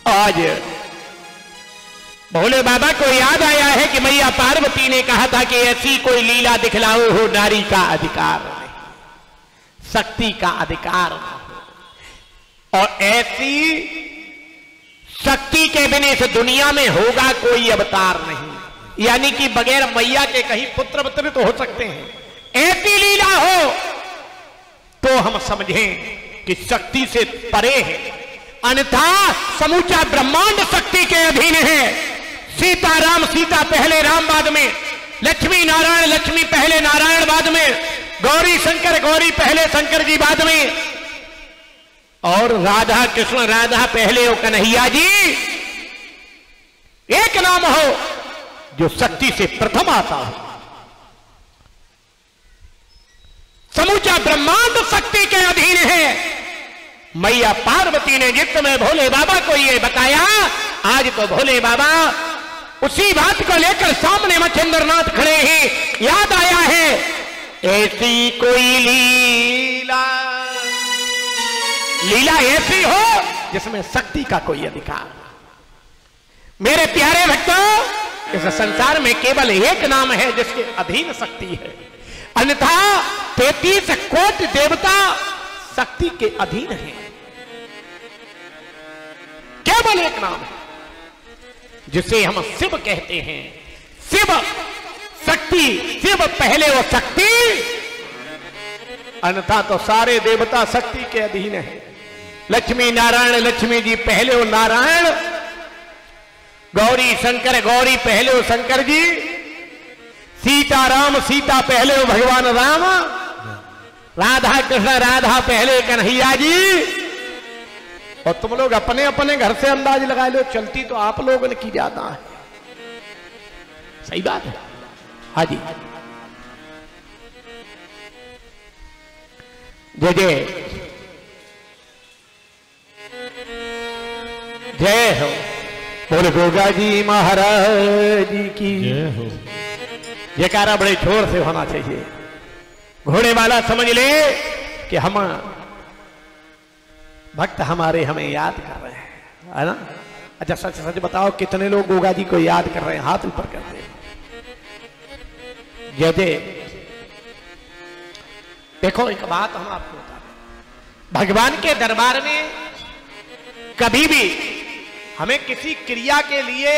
आज भोले बाबा को याद आया है कि मैया पार्वती ने कहा था कि ऐसी कोई लीला दिखलाओ हो नारी का अधिकार नहीं, शक्ति का अधिकार नहीं, और ऐसी शक्ति के बिना इस दुनिया में होगा कोई अवतार नहीं। यानी कि बगैर मैया के कहीं पुत्र अवतरित तो हो सकते हैं, ऐसी लीला हो तो हम समझें कि शक्ति से परे है, अन्यथा समूचा ब्रह्मांड शक्ति के अधीन है। सीता राम, सीता पहले राम बाद में, लक्ष्मी नारायण, लक्ष्मी पहले नारायण बाद में, गौरी शंकर, गौरी पहले शंकर जी बाद में, और राधा कृष्ण, राधा पहले हो कन्हैया जी। एक नाम हो जो शक्ति से प्रथम आता हो। समूचा ब्रह्मांड शक्ति के अधीन है। मैया पार्वती ने जिस समय भोले बाबा को यह बताया, आज तो भोले बाबा उसी बात को लेकर सामने मच्छिंद्रनाथ खड़े हैं। याद आया है ऐसी कोई लीला, लीला ऐसी हो जिसमें शक्ति का कोई अधिकार। मेरे प्यारे भक्तों, इस संसार में केवल एक नाम है जिसके अधीन शक्ति है, अन्यथा 33 कोटि देवता शक्ति के अधीन है। केवल एक नाम है जिसे हम शिव कहते हैं। शिव शक्ति, शिव पहले वो शक्ति, अन्यथा तो सारे देवता शक्ति के अधीन है। लक्ष्मी नारायण, लक्ष्मी जी पहले वो नारायण, गौरी शंकर, गौरी पहले वो शंकर जी, सीता राम, सीता पहले वो भगवान राम, राधा कृष्ण, राधा पहले कन्हैया जी। और तुम लोग अपने अपने घर से अंदाज लगा लो, चलती तो आप लोगों ने की जाता है। सही बात है। हाँ जी, जय जय जय हो। बोले गोगा जी महाराज की जय हो। जयकारा बड़े जोर से होना चाहिए। घोड़े वाला समझ ले कि हम भक्त हमारे हमें याद कर रहे हैं, है ना। अच्छा सच सच बताओ कितने लोग गोगा जी को याद कर रहे हैं? हाथ ऊपर करते हैं। जय जय। देखो एक बात हम आपको बता दें, भगवान के दरबार में कभी भी हमें किसी क्रिया के लिए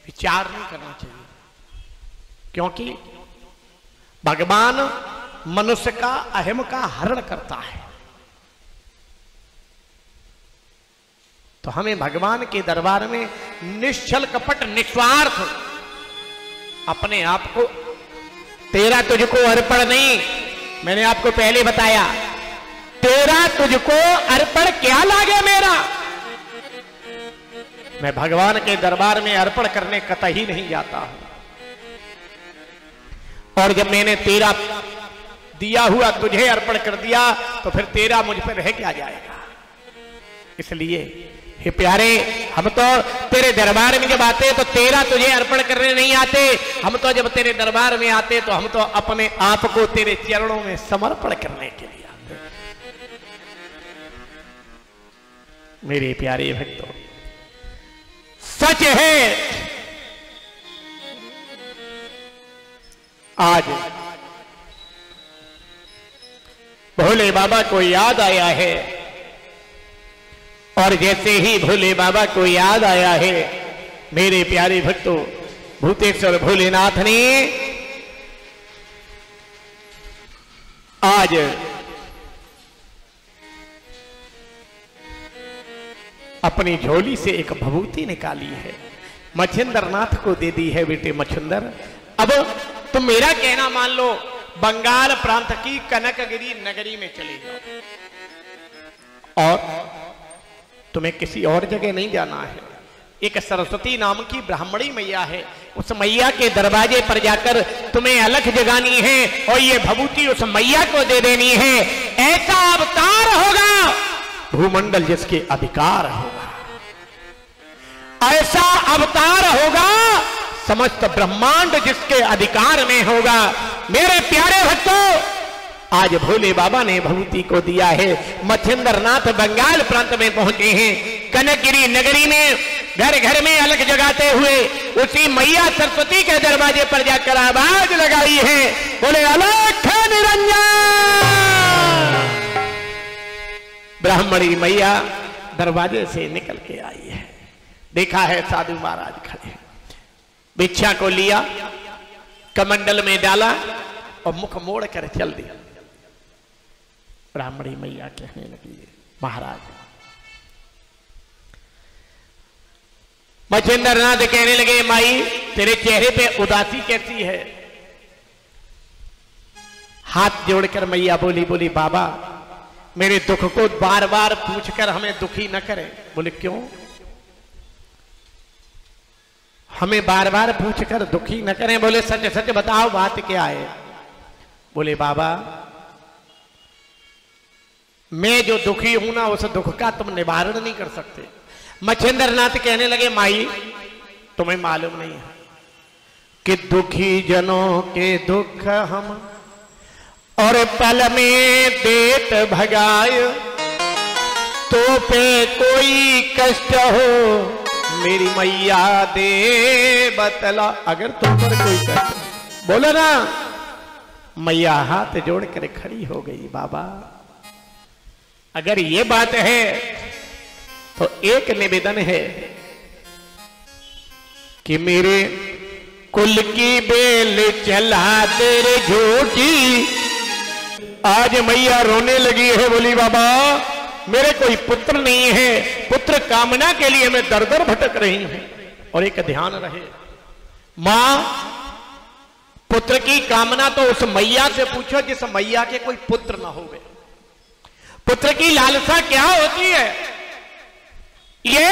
विचार नहीं करना चाहिए, क्योंकि भगवान मनुष्य का अहम का हरण करता है। तो हमें भगवान के दरबार में निश्चल कपट निस्वार्थ अपने आप को, तेरा तुझको अर्पण नहीं, मैंने आपको पहले बताया, तेरा तुझको अर्पण क्या लागे मेरा। मैं भगवान के दरबार में अर्पण करने कतई नहीं जाता हूं, और जब मैंने तेरा दिया हुआ तुझे अर्पण कर दिया तो फिर तेरा मुझ पर रह क्या जाएगा। इसलिए हे प्यारे, हम तो तेरे दरबार में जब आते तो तेरा तुझे अर्पण करने नहीं आते, हम तो जब तेरे दरबार में आते तो हम तो अपने आप को तेरे चरणों में समर्पण करने के लिए आते। मेरे प्यारे भक्तों, सच है आज भोले बाबा को याद आया है, और जैसे ही भोले बाबा को याद आया है, मेरे प्यारे भक्तों, भूतेश्वर भोलेनाथ ने आज अपनी झोली से एक भभूति निकाली है, मच्छिंद्रनाथ को दे दी है। बेटे मच्छिंदर, अब तुम मेरा कहना मान लो, बंगाल प्रांत की कनकगिरी नगरी में चले जाओ, और तुम्हें किसी और जगह नहीं जाना है। एक सरस्वती नाम की ब्राह्मणी मैया है, उस मैया के दरवाजे पर जाकर तुम्हें अलख जगानी है, और ये भभूति उस मैया को दे देनी है। ऐसा अवतार होगा भूमंडल जिसके अधिकार होगा, ऐसा अवतार होगा समस्त ब्रह्मांड जिसके अधिकार में होगा। मेरे प्यारे भक्तों, आज भोले बाबा ने भभूति को दिया है। मच्छिंद्रनाथ बंगाल प्रांत में पहुंचे हैं, कनकगिरी नगरी में घर घर में अलग जगाते हुए उसी मैया सरस्वती के दरवाजे पर जाकर आवाज लगाई है, बोले अलख निरंजन। ब्राह्मणी मैया दरवाजे से निकल के आई है, देखा है साधु महाराज खड़े, भिक्षा को लिया, कमंडल में डाला और मुख मोड़ कर चल दिया। ब्राह्मणी मैया कहने लगी, महाराज, मच्छिंद्र नाथ कहने लगे, माई तेरे चेहरे पे उदासी कैसी है? हाथ जोड़कर मैया बोली बाबा मेरे दुख को बार बार पूछकर हमें दुखी न करें। बोले क्यों? हमें बार बार पूछकर दुखी न करें। बोले सच सच बताओ बात क्या है? बोले बाबा मैं जो दुखी हूं ना उस दुख का तुम निवारण नहीं कर सकते। मच्छिंद्र नाथ कहने लगे, माई तुम्हें मालूम नहीं है कि दुखी जनों के दुख हम और पल में देत भगाए, तो पे कोई कष्ट हो मेरी मैया दे बतला। अगर तुम पर कोई कष्ट, बोलो ना। मैया हाथ जोड़कर खड़ी हो गई, बाबा अगर ये बात है तो एक निवेदन है कि मेरे कुल की बेल चला तेरे झूठी। आज मैया रोने लगी है, बोली बाबा मेरे कोई पुत्र नहीं है, पुत्र कामना के लिए मैं दर दर भटक रही हूं। और एक ध्यान रहे, मां पुत्र की कामना तो उस मैया से पूछो जिस मैया के कोई पुत्र ना हो गए। पुत्र की लालसा क्या होती है ये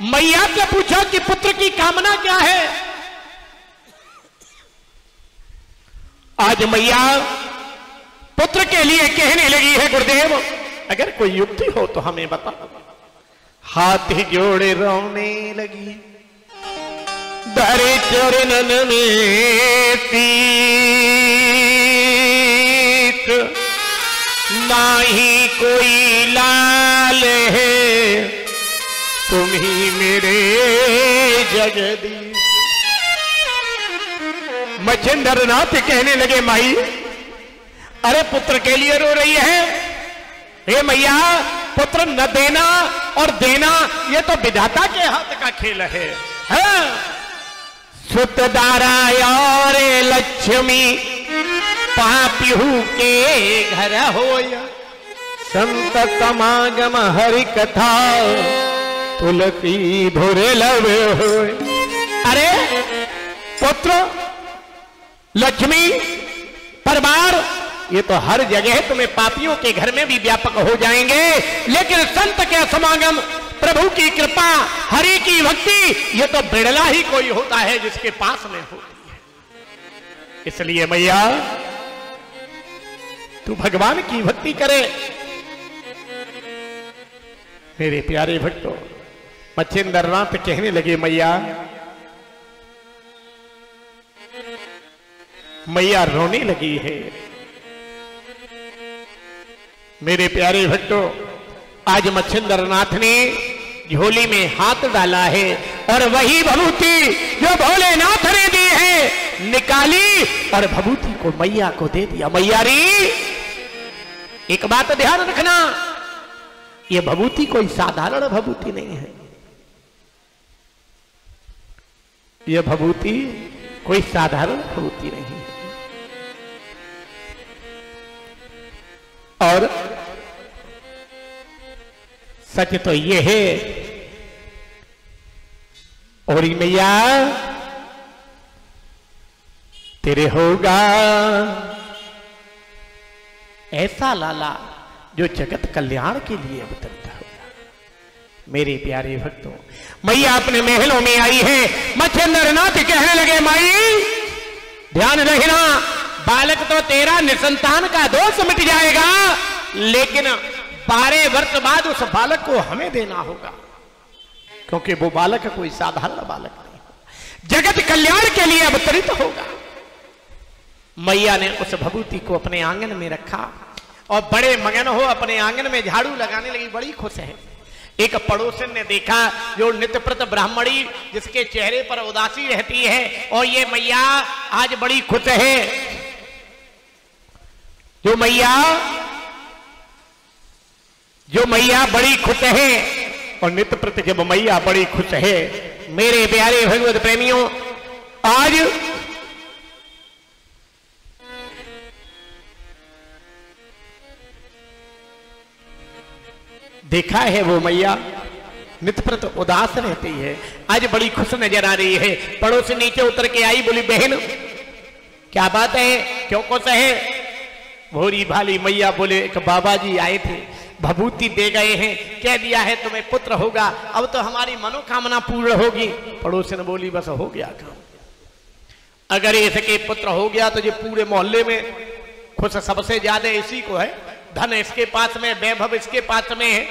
मैया से पूछो कि पुत्र की कामना क्या है। आज मैया पुत्र के लिए कहने लगी है, गुरुदेव अगर कोई युक्ति हो तो हमें बता। हाथ जोड़े रोने लगी, धरे चरणन में तीत, नाही कोई लाल है तुम ही मेरे जगदीश। मच्छिंद्र नाथ कहने लगे, माई अरे पुत्र के लिए रो रही है? हे मैया पुत्र न देना और देना ये तो विधाता के हाथ का खेल है। सुतदारा और लक्ष्मी पापीहू के घर होया, संत समागम हरि कथा तुलसी भोरे लवे हो। अरे पुत्र लक्ष्मी परिवार ये तो हर जगह तुम्हें पापियों के घर में भी व्यापक हो जाएंगे, लेकिन संत के समागम, प्रभु की कृपा, हरि की भक्ति ये तो बिरला ही कोई होता है जिसके पास में होती है। इसलिए मैया तू भगवान की भक्ति करे। मेरे प्यारे भक्तों, मच्छिंद्र नाथ कहने लगे, मैया रोने लगी है। मेरे प्यारे भक्तों, आज मच्छिंद्र नाथ ने झोली में हाथ डाला है और वही भभूति जो भोलेनाथ ने दी है निकाली और भभूति को मैया को दे दिया। मैया री एक बात ध्यान रखना, यह भभूति कोई साधारण भभूति नहीं है। यह भभूति कोई साधारण भभूति नहीं है। और सच तो यह है, और मैया तेरे होगा ऐसा लाला जो जगत कल्याण के लिए अवतरित होगा। मेरे प्यारे भक्तों, मैया अपने महलों में आई है। मच्छिंद्र नाथ कहने लगे, माई ध्यान रखना, बालक तो तेरा निसंतान का दोष मिट जाएगा, लेकिन 12 वर्ष बाद उस बालक को हमें देना होगा, क्योंकि वो बालक कोई साधारण बालक नहीं होगा, जगत कल्याण के लिए अवतरित होगा। मैया ने उस भभूति को अपने आंगन में रखा और बड़े मगन हो अपने आंगन में झाड़ू लगाने लगी। बड़ी खुश है, एक पड़ोसन ने देखा जो नित्यप्रत ब्राह्मणी जिसके चेहरे पर उदासी रहती है, और ये मैया आज बड़ी खुश है, जो मैया बड़ी खुश है, और नित्यप्रत जब मैया बड़ी खुश है, मेरे प्यारे भगवत प्रेमियों, आज देखा है वो मैया नित्यप्रत उदास रहती है, आज बड़ी खुश नजर आ रही है। पड़ोसी नीचे उतर के आई, बोली बहन क्या बात है, क्यों खुश है? भोरी भाली मैया बोले एक बाबा जी आए थे, भभूति दे गए हैं, कह दिया है तुम्हें पुत्र होगा, अब तो हमारी मनोकामना पूर्ण होगी। पड़ोसन बोली बस हो गया काम, अगर इसके पुत्र हो गया तो ये पूरे मोहल्ले में खुश सबसे ज्यादा इसी को है, धन इसके पास में, वैभव इसके पास में है,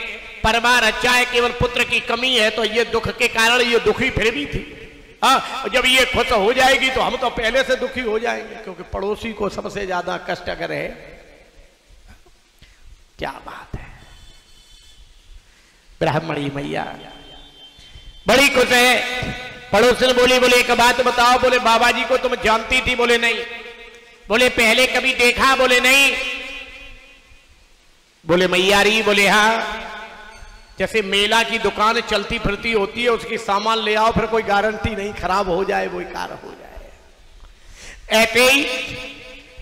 परिवार अच्छा है, केवल पुत्र की कमी है, तो ये दुख के कारण ये दुखी फिर भी थी। जब ये खुश हो जाएगी तो हम तो पहले से दुखी हो जाएंगे, क्योंकि पड़ोसी को सबसे ज्यादा कष्ट अगर है। क्या बात है, ब्राह्मणी मैया बड़ी खुश है। पड़ोसन बोली, बोले एक बात बताओ, बोले बाबा जी को तुम जानती थी? बोले नहीं। बोले पहले कभी देखा? बोले नहीं। बोले मैयारी? बोले हाँ, जैसे मेला की दुकान चलती फिरती होती है, उसकी सामान ले आओ, फिर कोई गारंटी नहीं खराब हो जाए, वो कार हो जाए, ऐसे ही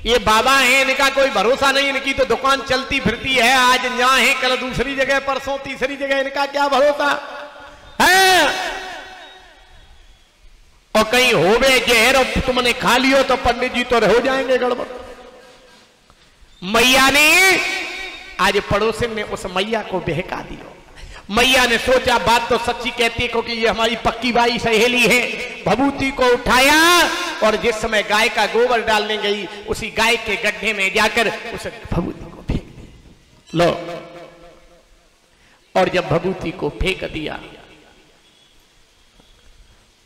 ये बाबा हैं, इनका कोई भरोसा नहीं, इनकी तो दुकान चलती फिरती है, आज यहाँ है, कल दूसरी जगह, परसों तीसरी जगह, इनका क्या भरोसा है? और कहीं हो गए जहर और तुमने खा लियो तो पंडित जी तो हो जाएंगे गड़बड़। मैया ने आज पड़ोसन ने उस मैया को बहका दिया। मैया ने सोचा बात तो सच्ची कहती है, क्योंकि ये हमारी पक्की बाई सहेली है। भभूति को उठाया और जिस समय गाय का गोबर डालने गई, उसी गाय के गड्ढे में जाकर उस भभूति को फेंक दिया। लो, और जब भभूति को फेंक दिया,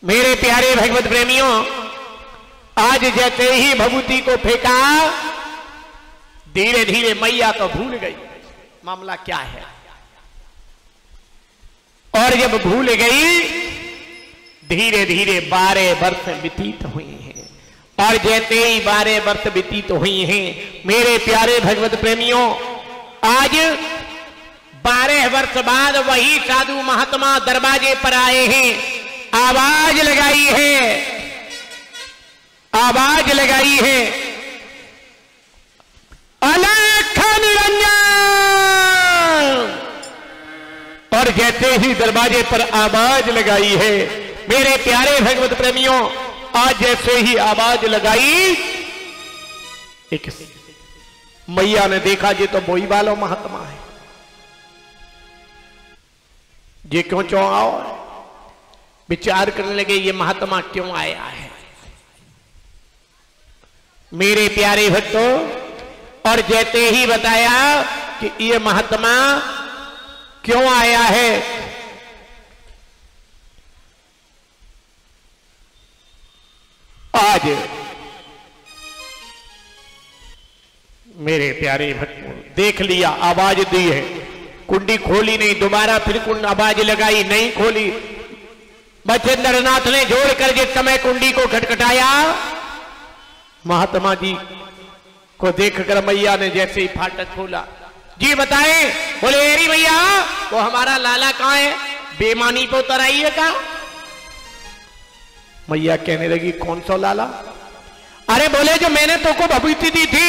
मेरे प्यारे भगवत प्रेमियों, आज जैसे ही भभूति को फेंका, धीरे धीरे मैया तो भूल गई मामला क्या है, और जब भूल गई, धीरे धीरे 12 वर्ष व्यतीत हुए हैं, और जैसे ही 12 वर्ष व्यतीत हुई हैं, मेरे प्यारे भगवत प्रेमियों, आज 12 वर्ष बाद वही साधु महात्मा दरवाजे पर आए हैं, आवाज लगाई है, अलख निरंजन। और जैसे ही दरवाजे पर आवाज लगाई है, मेरे प्यारे भगवत प्रेमियों, आज जैसे ही आवाज लगाई, एक मैया ने देखा ये तो बोई वालो महात्मा है, ये क्यों चौंकाओ? विचार करने लगे ये महात्मा क्यों आया है। मेरे प्यारे भक्तों, और जैसे ही बताया कि ये महात्मा क्यों आया है, आज मेरे प्यारे भक्तों देख लिया, आवाज दी है, कुंडी खोली नहीं, दोबारा फिर आवाज लगाई, नहीं खोली। बचेंद्रनाथ ने जोड़कर जिस समय कुंडी को खटखटाया, महात्मा जी को देखकर मैया ने जैसे ही फाटक खोला, जी बताएं? बोले अरे भैया, वो हमारा लाला कहां है, बेमानी पे उतर आई है का? मैया कहने लगी कौन सा लाला? अरे बोले जो मैंने तो को भभूति दी थी।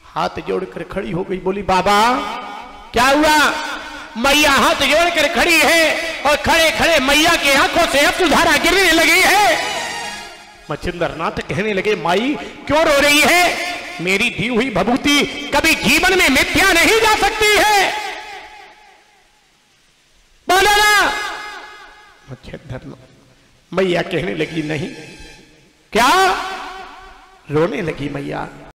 हाथ जोड़कर खड़ी हो गई, बोली बाबा क्या हुआ? मैया हाथ जोड़कर खड़ी है, और खड़े खड़े मैया के आंखों से अश्रुधारा गिरने लगी है। मच्छिंद्रनाथ कहने लगे माई क्यों रो रही है? मेरी दी हुई भभूति कभी जीवन में मिथ्या नहीं जा सकती है, बोलो ना। मच्छिंद्रनाथ मैया कहने लगी नहीं। क्या? रोने लगी मैया।